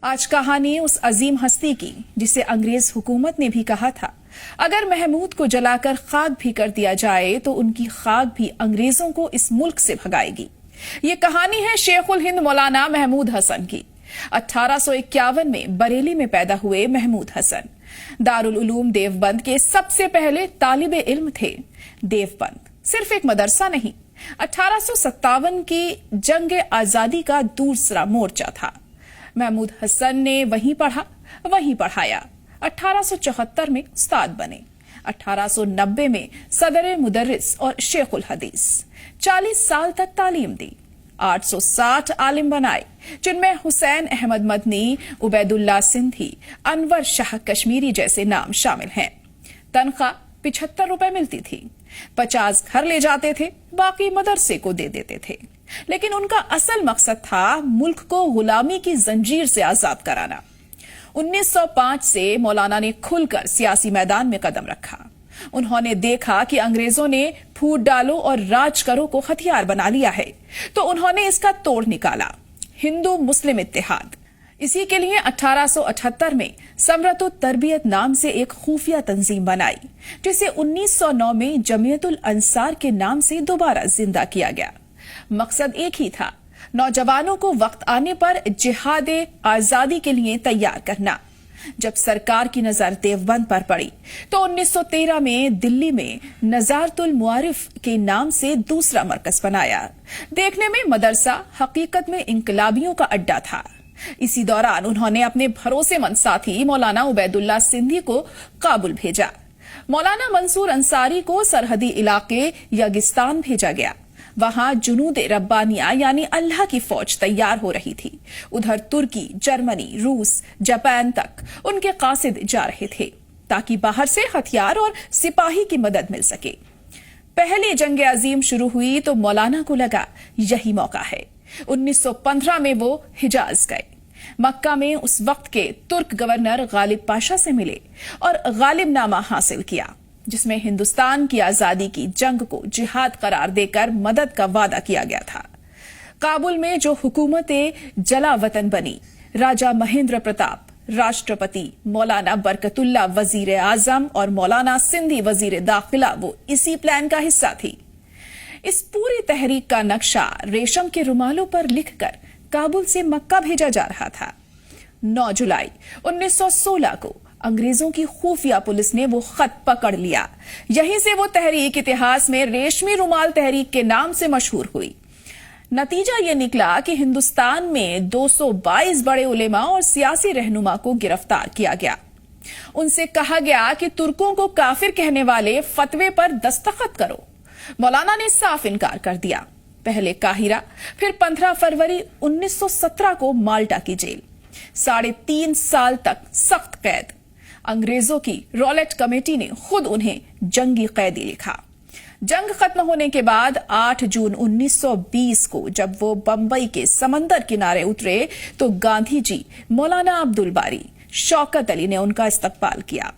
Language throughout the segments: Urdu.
آج کہانی اس عظیم ہستی کی جسے انگریز حکومت نے بھی کہا تھا اگر محمود کو جلا کر خاک بھی کر دیا جائے تو ان کی خاک بھی انگریزوں کو اس ملک سے بھگائے گی۔ یہ کہانی ہے شیخ الہند مولانا محمود حسن کی۔ 1851 میں بریلی میں پیدا ہوئے محمود حسن دارالعلوم دیوبند کے سب سے پہلے طالب علم تھے۔ دیوبند صرف ایک مدرسہ نہیں، 1857 کی جنگ آزادی کا دوسرا مورچہ تھا۔ محمود حسن نے وہیں پڑھا، وہیں پڑھایا۔ 1874 میں استاد بنے، 1890 میں صدر مدرس اور شیخ الحدیث، 40 سال تک تعلیم دی۔ 860 عالم بنائے جن میں حسین احمد مدنی، عبید اللہ سندھی، انور شاہ کشمیری جیسے نام شامل ہیں۔ تنخواہ 75 روپے ملتی تھی، 50 گھر لے جاتے تھے، باقی مدرسے کو دے دیتے تھے۔ لیکن ان کا اصل مقصد تھا ملک کو غلامی کی زنجیر سے آزاد کرانا۔ 1905 سے مولانا نے کھل کر سیاسی میدان میں قدم رکھا۔ انہوں نے دیکھا کہ انگریزوں نے پھوٹ ڈالو اور راج کرو کو ہتھیار بنا لیا ہے، تو انہوں نے اس کا توڑ نکالا، ہندو مسلم اتحاد۔ اسی کے لیے 1878 میں ثمرۃ التربیت نام سے ایک خفیہ تنظیم بنائی، جسے 1909 میں جمعیت الانصار کے نام سے دوبارہ زندہ کیا گیا۔ مقصد ایک ہی تھا، نوجوانوں کو وقت آنے پر جہاد آزادی کے لیے تیار کرنا۔ جب سرکار کی نظر دیوبند پر پڑی تو 1913 میں دلی میں نظارت المعارف کے نام سے دوسرا مرکز بنایا۔ دیکھنے میں مدرسہ، حقیقت میں انقلابیوں کا اڈا تھا۔ اسی دوران انہوں نے اپنے بھروسے مند ساتھی مولانا عبید اللہ سندھی کو کابل بھیجا۔ مولانا منصور انصاری کو سرحدی علاقے یگستان بھیجا گیا۔ وہاں جنود ربانیہ یعنی اللہ کی فوج تیار ہو رہی تھی۔ ادھر ترکی، جرمنی، روس، جاپان تک ان کے قاصد جا رہے تھے تاکہ باہر سے ہتھیار اور سپاہی کی مدد مل سکے۔ پہلی جنگ عظیم شروع ہوئی تو مولانا کو لگا یہی موقع ہے۔ 1915 میں وہ حجاز گئے۔ مکہ میں اس وقت کے ترک گورنر غالب پاشا سے ملے اور غالب نامہ حاصل کیا، جس میں ہندوستان کی آزادی کی جنگ کو جہاد قرار دے کر مدد کا وعدہ کیا گیا تھا۔ کابل میں جو حکومت جلا وطن بنی، راجہ مہندر پرتاپ راشٹرپتی، مولانا برکت اللہ وزیر اعظم اور مولانا سندھی وزیر داخلہ، وہ اسی پلان کا حصہ تھی۔ اس پوری تحریک کا نقشہ ریشم کے رومالوں پر لکھ کر کابل سے مکہ بھیجا جا رہا تھا۔ 9 جولائی 1916 کو انگریزوں کی خفیہ پولیس نے وہ خط پکڑ لیا۔ یہیں سے وہ تحریک اتہاس میں ریشمی رومال تحریک کے نام سے مشہور ہوئی۔ نتیجہ یہ نکلا کہ ہندوستان میں 222 بڑے علماء اور سیاسی رہنما کو گرفتار کیا گیا۔ ان سے کہا گیا کہ ترکوں کو کافر کہنے والے فتوے پر دستخط کرو۔ مولانا نے صاف انکار کر دیا۔ پہلے قاہرہ، پھر 15 فروری 1917 کو مالٹا کی جیل، 3.5 سال تک سخت قید۔ انگریزوں کی رولٹ کمیٹی نے خود انہیں جنگی قیدی لکھا۔ جنگ ختم ہونے کے بعد 8 جون 1920 کو جب وہ بمبئی کے سمندر کنارے اترے تو گاندھی جی، مولانا عبد الباری، شوکت علی نے ان کا استقبال کیا۔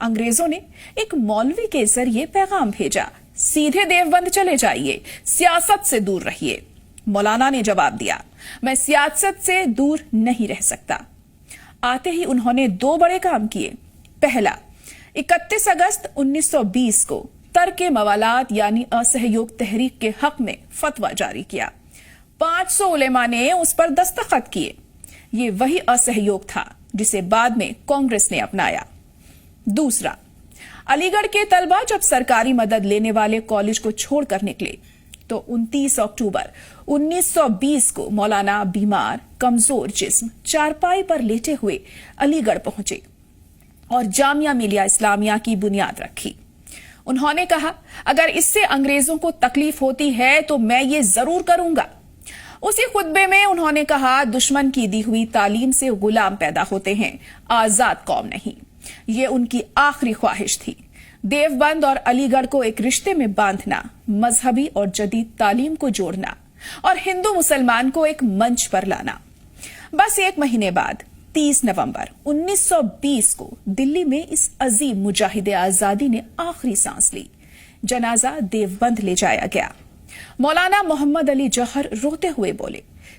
انگریزوں نے ایک مولوی کے ذریعے پیغام بھیجا، سیدھے دیوبند چلے جائیے، سیاست سے دور رہیے۔ مولانا نے جواب دیا، میں سیاست سے دور نہیں رہ سکتا۔ آتے ہی انہوں نے 2 بڑے کام کیے۔ پہلا، 31 اگست 1920 کو ترک موالات یعنی اسہیوگ تحریک کے حق میں فتویٰ جاری کیا۔ 500 علماء نے اس پر دستخط کیے۔ یہ وہی اسہیوگ تھا جسے بعد میں کانگریس نے اپنایا۔ دوسرا، علی گڑھ کے طلبہ جب سرکاری مدد لینے والے کالج کو چھوڑ کر نکلے تو 29 اکتوبر 1920 کو مولانا بیمار، کمزور جسم، چارپائی پر لیٹے ہوئے علی گڑھ پہنچے اور جامعہ ملیہ اسلامیہ کی بنیاد رکھی۔ انہوں نے کہا، اگر اس سے انگریزوں کو تکلیف ہوتی ہے تو میں یہ ضرور کروں گا۔ اسی خطبے میں انہوں نے کہا، دشمن کی دی ہوئی تعلیم سے غلام پیدا ہوتے ہیں، آزاد قوم نہیں۔ یہ ان کی آخری خواہش تھی، دیوبند اور علی گڑھ کو ایک رشتے میں باندھنا، مذہبی اور جدید تعلیم کو جوڑنا اور ہندو مسلمان کو ایک منچ پر لانا۔ بس 1 مہینے بعد 30 نومبر 1920 کو دلی میں اس عظیم مجاہد آزادی نے آخری سانس لی۔ جنازہ دیوبند لے جایا گیا۔ مولانا محمد علی جوہر روتے ہوئے بولے،